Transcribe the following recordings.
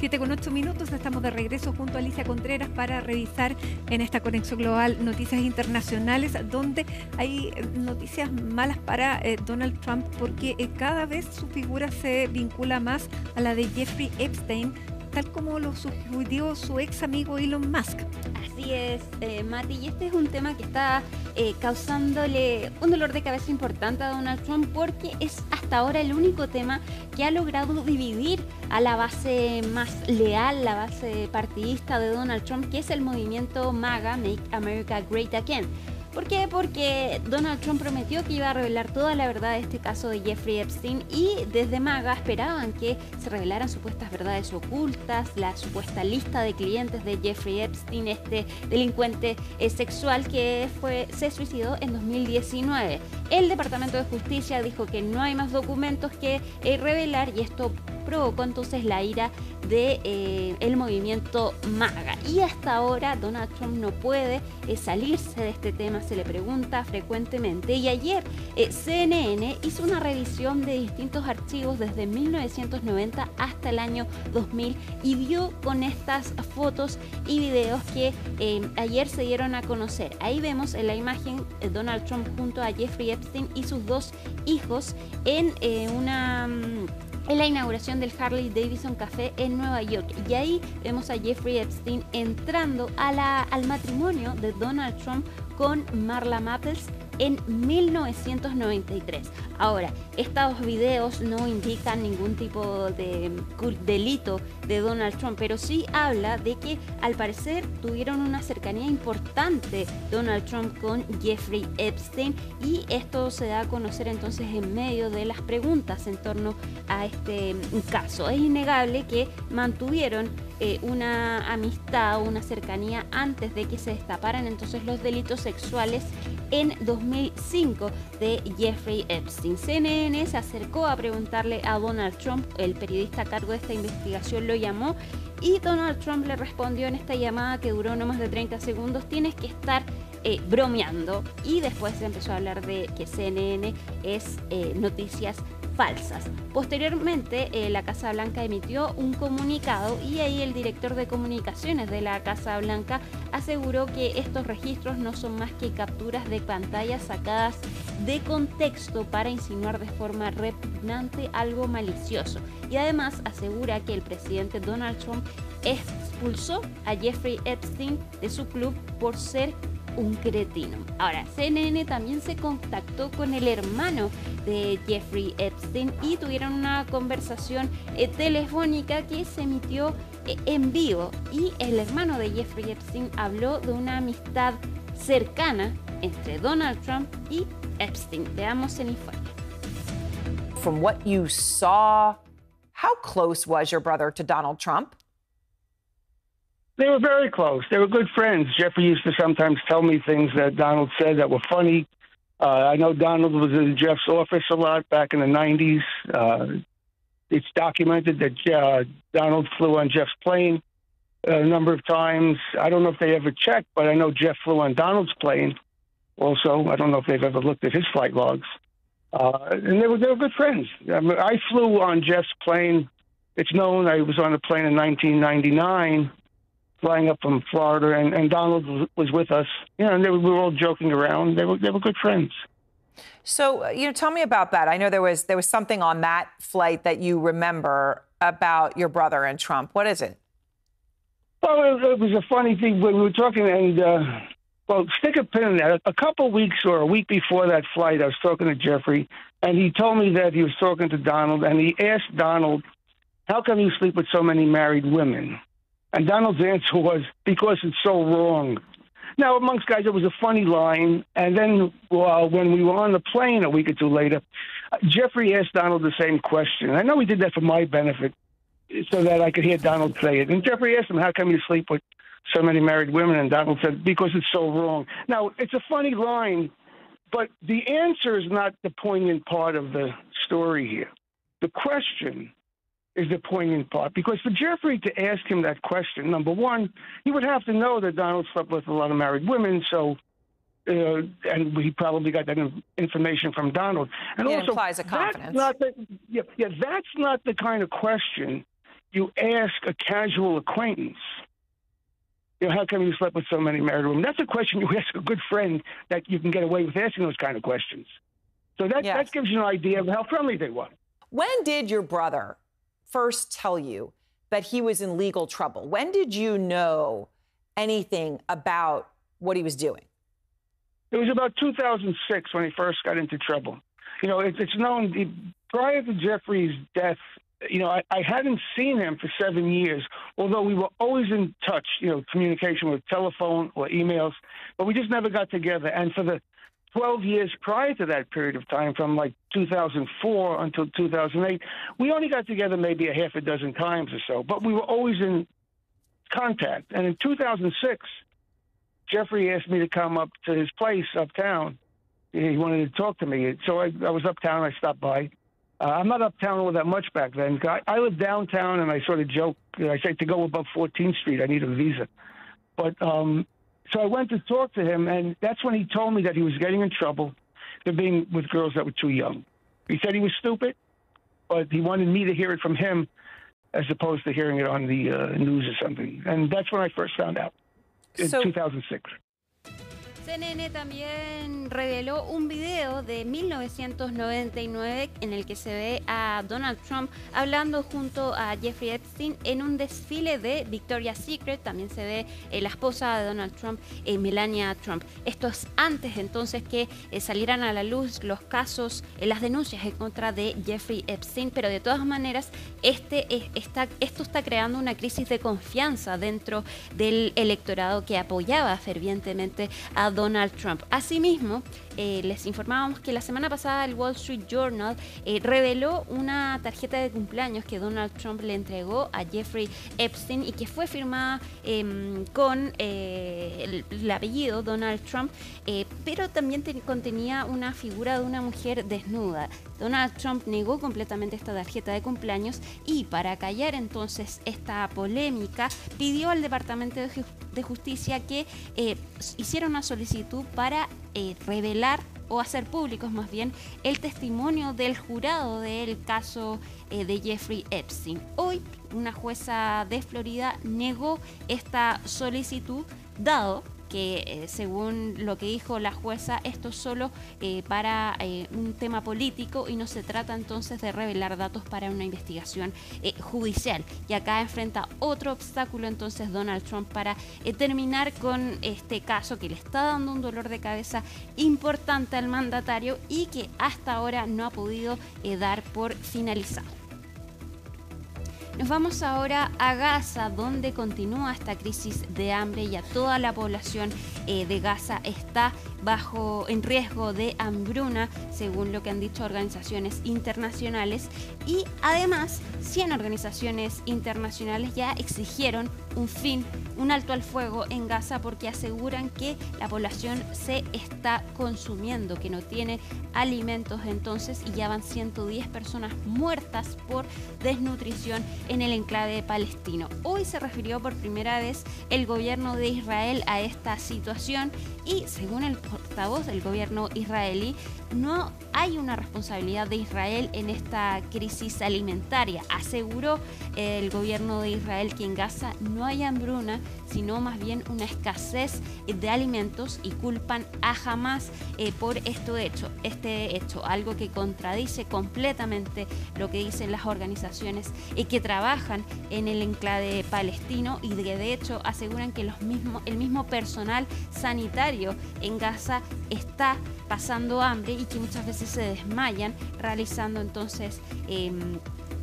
7:08, estamos de regreso junto a Alicia Contreras para revisar en esta Conexión Global noticias internacionales, donde hay noticias malas para Donald Trump, porque cada vez su figura se vincula más a la de Jeffrey Epstein, tal como lo sugirió su ex amigo Elon Musk. Así es, Mati, y este es un tema que está causándole un dolor de cabeza importante a Donald Trump, porque es hasta ahora el único tema que ha logrado dividir a la base más leal, la base partidista de Donald Trump, que es el movimiento MAGA, Make America Great Again. ¿Por qué? Porque Donald Trump prometió que iba a revelar toda la verdad de este caso de Jeffrey Epstein, y desde MAGA esperaban que se revelaran supuestas verdades ocultas, la supuesta lista de clientes de Jeffrey Epstein, este delincuente sexual que se suicidó en 2019. El Departamento de Justicia dijo que no hay más documentos que revelar, y esto provocó entonces la ira de el movimiento MAGA. Y hasta ahora Donald Trump no puede salirse de este tema, se le pregunta frecuentemente. Y ayer CNN hizo una revisión de distintos archivos desde 1990 hasta el año 2000 y dio con estas fotos y videos que ayer se dieron a conocer. Ahí vemos en la imagen Donald Trump junto a Jeffrey Epstein y sus dos hijos en la inauguración del Harley Davidson Café en Nueva York. Y ahí vemos a Jeffrey Epstein entrando al matrimonio de Donald Trump con Marla Maples en 1993. Ahora, estos videos no indican ningún tipo de delito de Donald Trump, pero sí habla de que al parecer tuvieron una cercanía importante Donald Trump con Jeffrey Epstein, y esto se da a conocer entonces en medio de las preguntas en torno a este caso. Es innegable que mantuvieron una amistad, una cercanía antes de que se destaparan entonces los delitos sexuales en 2005 de Jeffrey Epstein. CNN se acercó a preguntarle a Donald Trump, el periodista a cargo de esta investigación lo llamó, y Donald Trump le respondió en esta llamada, que duró no más de 30 segundos, tienes que estar bromeando. Y después se empezó a hablar de que CNN es noticias falsas. Posteriormente, la Casa Blanca emitió un comunicado, y ahí el director de comunicaciones de la Casa Blanca aseguró que estos registros no son más que capturas de pantallas sacadas de contexto para insinuar de forma repugnante algo malicioso. Y además asegura que el presidente Donald Trump expulsó a Jeffrey Epstein de su club por ser un cretino. Ahora, CNN también se contactó con el hermano de Jeffrey Epstein y tuvieron una conversación telefónica que se emitió en vivo, y el hermano de Jeffrey Epstein habló de una amistad cercana entre Donald Trump y Epstein. Veamos el informe. From what you saw, how close was your brother to Donald Trump? They were very close. They were good friends. Jeffrey used to sometimes tell me things that Donald said that were funny. I know Donald was in Jeff's office a lot back in the 90s. It's documented that Donald flew on Jeff's plane a number of times. I don't know if they ever checked, but I know Jeff flew on Donald's plane also. I don't know if they've ever looked at his flight logs. And they were good friends. I mean, I flew on Jeff's plane. It's known I was on a plane in 1999. Flying up from Florida, and Donald was with us. You know, and we were all joking around. They were good friends. So, tell me about that. I know there was something on that flight that you remember about your brother and Trump. What is it? Well, it was a funny thing when we were talking, and stick a pin in that. A couple weeks or a week before that flight, I was talking to Jeffrey, and he told me that he was talking to Donald, and he asked Donald, "How come you sleep with so many married women?" And Donald's answer was, because it's so wrong. Now, amongst guys, it was a funny line. And then when we were on the plane a week or two later, Jeffrey asked Donald the same question. I know he did that for my benefit so that I could hear Donald say it. And Jeffrey asked him, how come you sleep with so many married women? And Donald said, because it's so wrong. Now, it's a funny line, but the answer is not the poignant part of the story here. The question is the poignant part, because for Jeffrey to ask him that question, number one, he would have to know that Donald slept with a lot of married women, so and he probably got that information from Donald. And it also, implies a confidence. that's not the kind of question you ask a casual acquaintance, you know, how come you slept with so many married women? That's a question you ask a good friend that you can get away with asking those kind of questions. So that gives you an idea of how friendly they were. When did your brother first tell you that he was in legal trouble? When did you know anything about what he was doing? It was about 2006 when he first got into trouble. You know, it's known prior to Jeffrey's death, you know, I hadn't seen him for 7 years, although we were always in touch, you know, communication with telephone or emails, but we just never got together. And for the 12 years prior to that period of time, from like 2004 until 2008, we only got together maybe a half a dozen times or so, but we were always in contact. And in 2006, Jeffrey asked me to come up to his place uptown. He wanted to talk to me. So I was uptown. I stopped by. I'm not uptown all that much back then. I live downtown, and I sort of joke. I say to go above 14th Street, I need a visa. But so I went to talk to him, and that's when he told me that he was getting in trouble for being with girls that were too young. He said he was stupid, but he wanted me to hear it from him as opposed to hearing it on the news or something. And that's when I first found out, in 2006. CNN también reveló un video de 1999 en el que se ve a Donald Trump hablando junto a Jeffrey Epstein en un desfile de Victoria's Secret. También se ve la esposa de Donald Trump, Melania Trump. Esto es antes entonces que salieran a la luz los casos, las denuncias en contra de Jeffrey Epstein, pero de todas maneras esto está creando una crisis de confianza dentro del electorado que apoyaba fervientemente a Donald Trump. Asimismo, les informábamos que la semana pasada el Wall Street Journal reveló una tarjeta de cumpleaños que Donald Trump le entregó a Jeffrey Epstein y que fue firmada con el apellido Donald Trump, pero también contenía una figura de una mujer desnuda. Donald Trump negó completamente esta tarjeta de cumpleaños y, para callar entonces esta polémica, pidió al Departamento de Justicia que hiciera una solicitud para revelar o hacer públicos más bien el testimonio del jurado del caso de Jeffrey Epstein. Hoy una jueza de Florida negó esta solicitud, dado que según lo que dijo la jueza, esto es solo para un tema político y no se trata entonces de revelar datos para una investigación judicial. Y acá enfrenta otro obstáculo entonces Donald Trump para terminar con este caso que le está dando un dolor de cabeza importante al mandatario y que hasta ahora no ha podido dar por finalizado. Nos vamos ahora a Gaza, donde continúa esta crisis de hambre y a toda la población de Gaza está en riesgo de hambruna, según lo que han dicho organizaciones internacionales. Y además, 100 organizaciones internacionales ya exigieron un alto al fuego en Gaza porque aseguran que la población se está consumiendo, que no tiene alimentos entonces, y ya van 110 personas muertas por desnutrición en el enclave palestino. Hoy se refirió por primera vez el gobierno de Israel a esta situación y, según el portavoz del gobierno israelí, no hay una responsabilidad de Israel en esta crisis alimentaria. Aseguró el gobierno de Israel que en Gaza no hay hambruna, sino más bien una escasez de alimentos, y culpan a Hamás por este hecho, algo que contradice completamente lo que dicen las organizaciones que trabajan en el enclave palestino y que de hecho aseguran que el mismo personal sanitario en Gaza está pasando hambre y que muchas veces se desmayan realizando entonces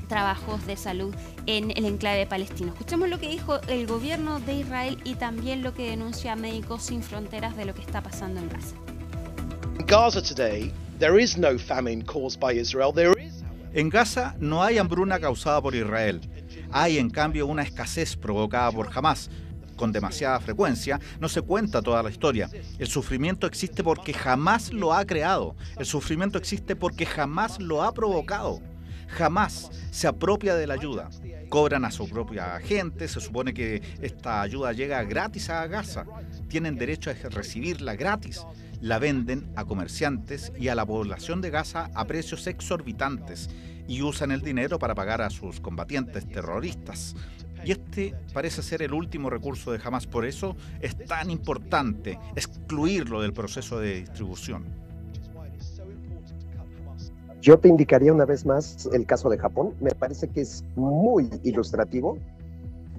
trabajos de salud en el enclave palestino. Escuchemos lo que dijo el gobierno de Israel y también lo que denuncia Médicos Sin Fronteras de lo que está pasando en Gaza. En Gaza no hay hambruna causada por Israel. Hay, en cambio, una escasez provocada por Hamás. Con demasiada frecuencia, no se cuenta toda la historia. El sufrimiento existe porque Hamás lo ha creado. El sufrimiento existe porque Hamás lo ha provocado. jamás se apropia de la ayuda. Cobran a su propia gente, se supone que esta ayuda llega gratis a Gaza. Tienen derecho a recibirla gratis. La venden a comerciantes y a la población de Gaza a precios exorbitantes y usan el dinero para pagar a sus combatientes terroristas. Y este parece ser el último recurso de Hamás. Por eso es tan importante excluirlo del proceso de distribución. Yo te indicaría una vez más el caso de Japón. Me parece que es muy ilustrativo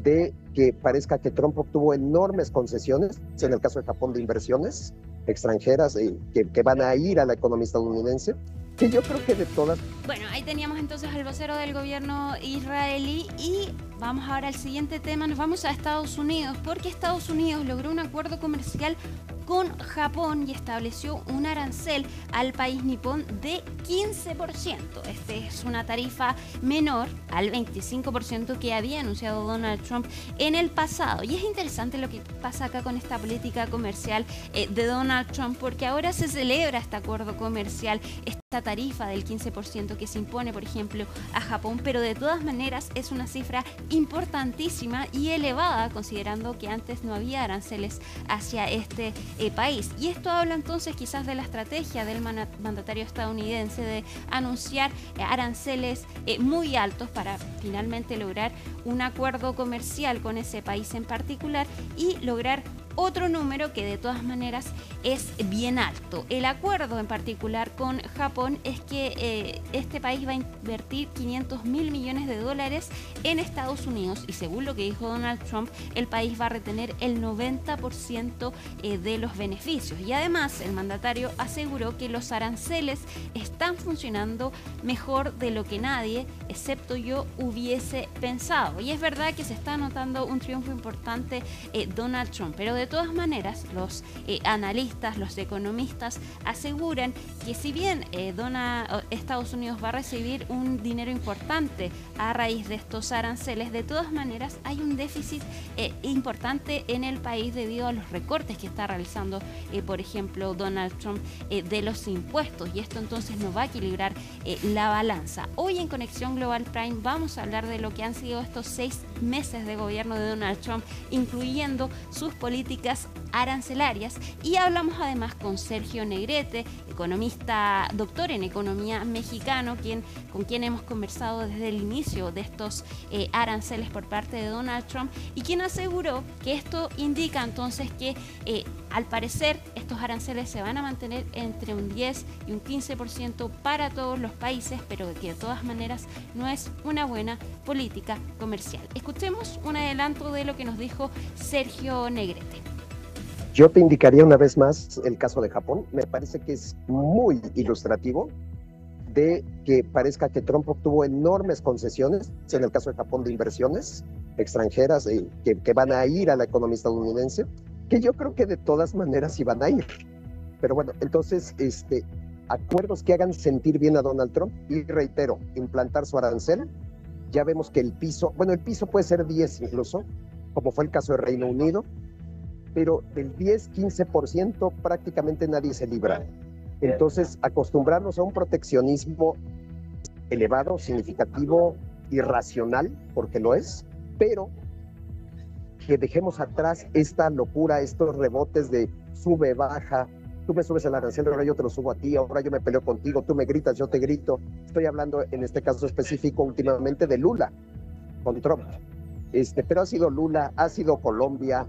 de que parezca que Trump obtuvo enormes concesiones, en el caso de Japón, de inversiones extranjeras que van a ir a la economía estadounidense, que yo creo que de todas... Bueno, ahí teníamos entonces al vocero del gobierno israelí y vamos ahora al siguiente tema. Nos vamos a Estados Unidos porque Estados Unidos logró un acuerdo comercial con Japón y estableció un arancel al país nipón de 15%. Esta es una tarifa menor al 25% que había anunciado Donald Trump en el pasado. Y es interesante lo que pasa acá con esta política comercial de Donald Trump, porque ahora se celebra este acuerdo comercial, esta tarifa del 15% que se impone, por ejemplo, a Japón, pero de todas maneras es una cifra importantísima y elevada, considerando que antes no había aranceles hacia este país. Y esto habla entonces quizás de la estrategia del mandatario estadounidense de anunciar aranceles muy altos para finalmente lograr un acuerdo comercial con ese país en particular y lograr otro número que de todas maneras es bien alto. El acuerdo en particular con Japón es que este país va a invertir $500 mil millones en Estados Unidos y según lo que dijo Donald Trump, el país va a retener el 90% de los beneficios. Y además el mandatario aseguró que los aranceles están funcionando mejor de lo que nadie, excepto yo, hubiese pensado. Y es verdad que se está notando un triunfo importante Donald Trump, pero de todas maneras los analistas, los economistas aseguran que si bien Estados Unidos va a recibir un dinero importante a raíz de estos aranceles, de todas maneras hay un déficit importante en el país debido a los recortes que está realizando, por ejemplo, Donald Trump de los impuestos, y esto entonces no va a equilibrar la balanza. Hoy en Conexión Global Prime vamos a hablar de lo que han sido estos 6 meses de gobierno de Donald Trump, incluyendo sus políticas arancelarias, y hablamos además con Sergio Negrete, economista, doctor en economía mexicano, con quien hemos conversado desde el inicio de estos aranceles por parte de Donald Trump, y quien aseguró que esto indica entonces que al parecer estos aranceles se van a mantener entre un 10 y un 15% para todos los países, pero que de todas maneras no es una buena política comercial. Escuchemos un adelanto de lo que nos dijo Sergio Negrete. Yo te indicaría una vez más el caso de Japón. Me parece que es muy ilustrativo de que parezca que Trump obtuvo enormes concesiones, en el caso de Japón, de inversiones extranjeras que van a ir a la economía estadounidense, que yo creo que de todas maneras iban a ir. Pero bueno, entonces, acuerdos que hagan sentir bien a Donald Trump, y reitero, implantar su arancel. Ya vemos que el piso puede ser 10 incluso, como fue el caso de Reino Unido, pero del 10-15% prácticamente nadie se libra. Entonces, acostumbrarnos a un proteccionismo elevado, significativo, irracional, porque lo es, pero que dejemos atrás esta locura, estos rebotes de sube, baja, tú me subes el arancel, ahora yo te lo subo a ti, ahora yo me peleo contigo, tú me gritas, yo te grito. Estoy hablando en este caso específico últimamente de Lula con Trump. Pero ha sido Lula, ha sido Colombia,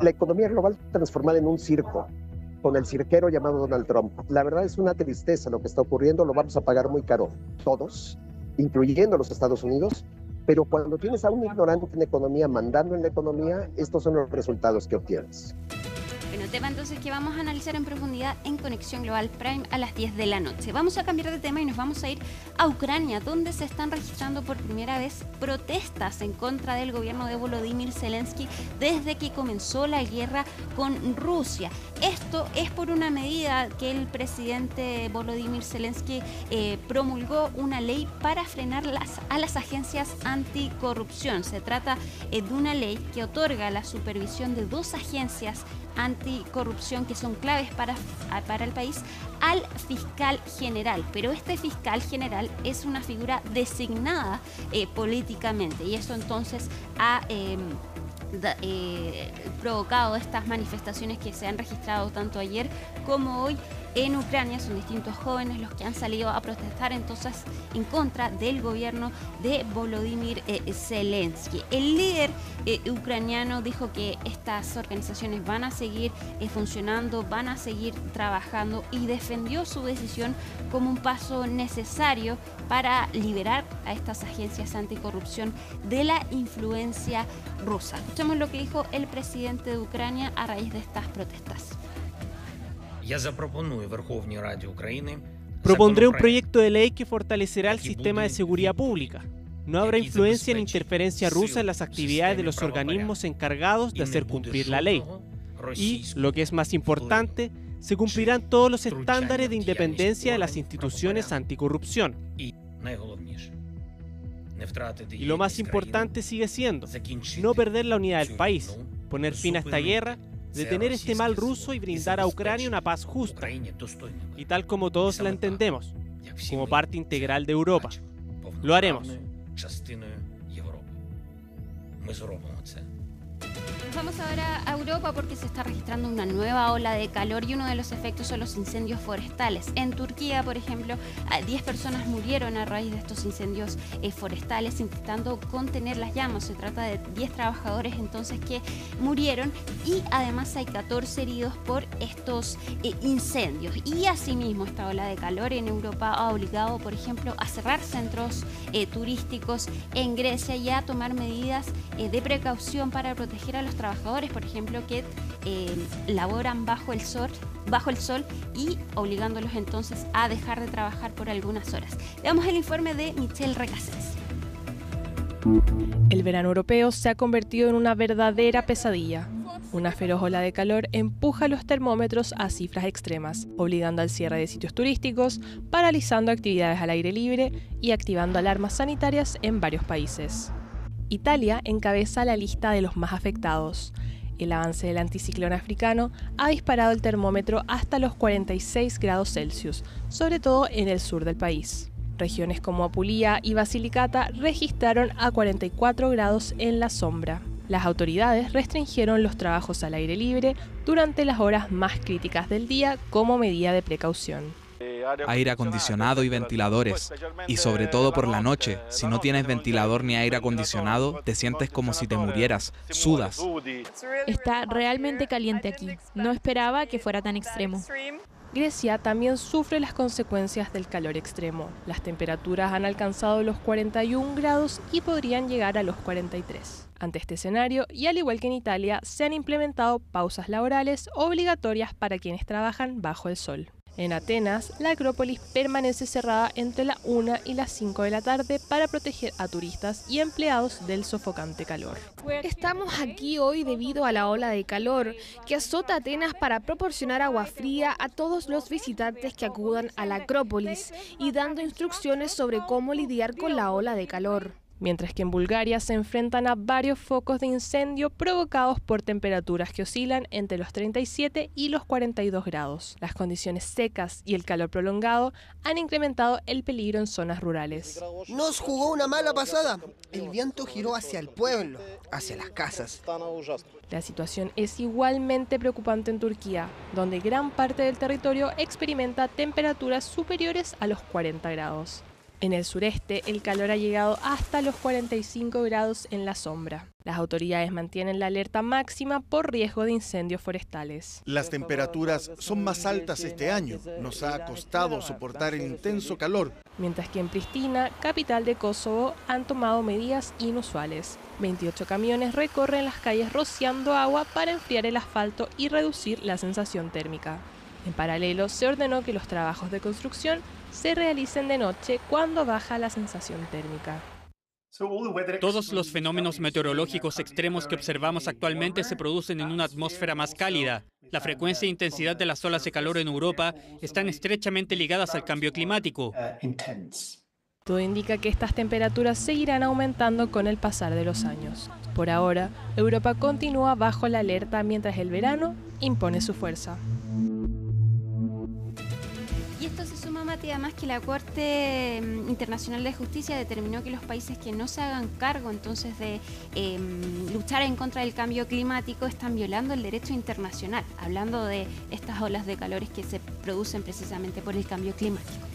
la economía global transformada en un circo, con el cirquero llamado Donald Trump. La verdad es una tristeza lo que está ocurriendo, lo vamos a pagar muy caro todos, incluyendo los Estados Unidos, pero cuando tienes a un ignorante en economía mandando en la economía, estos son los resultados que obtienes. Bueno, tema entonces que vamos a analizar en profundidad en Conexión Global Prime a las 10 de la noche. Vamos a cambiar de tema y nos vamos a ir a Ucrania, donde se están registrando por primera vez protestas en contra del gobierno de Volodymyr Zelensky desde que comenzó la guerra con Rusia. Esto es por una medida que el presidente Volodymyr Zelensky promulgó una ley para frenar a las agencias anticorrupción. Se trata de una ley que otorga la supervisión de 2 agencias anticorrupción que son claves para el país al fiscal general. Pero este fiscal general es una figura designada políticamente, y eso entonces ha provocado estas manifestaciones que se han registrado tanto ayer como hoy en Ucrania. Son distintos jóvenes los que han salido a protestar entonces en contra del gobierno de Volodymyr Zelensky. El líder ucraniano dijo que estas organizaciones van a seguir funcionando, van a seguir trabajando, y defendió su decisión como un paso necesario para liberar a estas agencias anticorrupción de la influencia rusa. Escuchemos lo que dijo el presidente de Ucrania a raíz de estas protestas. Propondré un proyecto de ley que fortalecerá el sistema de seguridad pública. No habrá influencia ni interferencia rusa en las actividades de los organismos encargados de hacer cumplir la ley. Y, lo que es más importante, se cumplirán todos los estándares de independencia de las instituciones anticorrupción. Y lo más importante sigue siendo no perder la unidad del país, poner fin a esta guerra, detener este mal ruso y brindar a Ucrania una paz justa, y tal como todos la entendemos, como parte integral de Europa. Lo haremos. Vamos ahora a Europa porque se está registrando una nueva ola de calor, y uno de los efectos son los incendios forestales. En Turquía, por ejemplo, 10 personas murieron a raíz de estos incendios forestales intentando contener las llamas. Se trata de 10 trabajadores entonces que murieron, y además hay 14 heridos por estos incendios. Y asimismo, esta ola de calor en Europa ha obligado, por ejemplo, a cerrar centros turísticos en Grecia y a tomar medidas de precaución para proteger a los trabajadores, por ejemplo, que laboran bajo el sol y obligándolos entonces a dejar de trabajar por algunas horas. Veamos el informe de Michelle Recasens. El verano europeo se ha convertido en una verdadera pesadilla. Una feroz ola de calor empuja los termómetros a cifras extremas, obligando al cierre de sitios turísticos, paralizando actividades al aire libre y activando alarmas sanitarias en varios países. Italia encabeza la lista de los más afectados. El avance del anticiclón africano ha disparado el termómetro hasta los 46 grados Celsius, sobre todo en el sur del país. Regiones como Apulia y Basilicata registraron a 44 grados en la sombra. Las autoridades restringieron los trabajos al aire libre durante las horas más críticas del día como medida de precaución. Aire acondicionado y ventiladores, y sobre todo por la noche. Si no tienes ventilador ni aire acondicionado, te sientes como si te murieras, sudas. Está realmente caliente aquí. No esperaba que fuera tan extremo. Grecia también sufre las consecuencias del calor extremo. Las temperaturas han alcanzado los 41 grados y podrían llegar a los 43. Ante este escenario, y al igual que en Italia, se han implementado pausas laborales obligatorias para quienes trabajan bajo el sol. En Atenas, la Acrópolis permanece cerrada entre la 1 y las 5 de la tarde para proteger a turistas y empleados del sofocante calor. Estamos aquí hoy debido a la ola de calor que azota Atenas para proporcionar agua fría a todos los visitantes que acudan a la Acrópolis y dando instrucciones sobre cómo lidiar con la ola de calor. Mientras que en Bulgaria se enfrentan a varios focos de incendio provocados por temperaturas que oscilan entre los 37 y los 42 grados. Las condiciones secas y el calor prolongado han incrementado el peligro en zonas rurales. Nos jugó una mala pasada. El viento giró hacia el pueblo, hacia las casas. La situación es igualmente preocupante en Turquía, donde gran parte del territorio experimenta temperaturas superiores a los 40 grados. En el sureste, el calor ha llegado hasta los 45 grados en la sombra. Las autoridades mantienen la alerta máxima por riesgo de incendios forestales. Las temperaturas son más altas este año. Nos ha costado soportar el intenso calor. Mientras que en Pristina, capital de Kosovo, han tomado medidas inusuales. 28 camiones recorren las calles rociando agua para enfriar el asfalto y reducir la sensación térmica. En paralelo, se ordenó que los trabajos de construcción se realicen de noche cuando baja la sensación térmica. Todos los fenómenos meteorológicos extremos que observamos actualmente se producen en una atmósfera más cálida. La frecuencia e intensidad de las olas de calor en Europa están estrechamente ligadas al cambio climático. Todo indica que estas temperaturas seguirán aumentando con el pasar de los años. Por ahora, Europa continúa bajo la alerta mientras el verano impone su fuerza. Y esto se suma, Mati, además que la Corte Internacional de Justicia determinó que los países que no se hagan cargo entonces de luchar en contra del cambio climático están violando el derecho internacional, hablando de estas olas de calores que se producen precisamente por el cambio climático.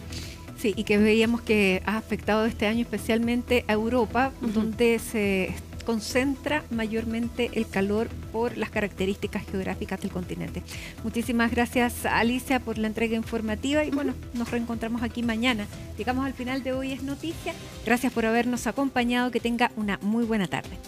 Sí, y que veíamos que ha afectado este año especialmente a Europa, donde se concentra mayormente el calor por las características geográficas del continente. Muchísimas gracias, Alicia, por la entrega informativa y bueno, nos reencontramos aquí mañana. Llegamos al final de Hoy es Noticia. Gracias por habernos acompañado. Que tenga una muy buena tarde.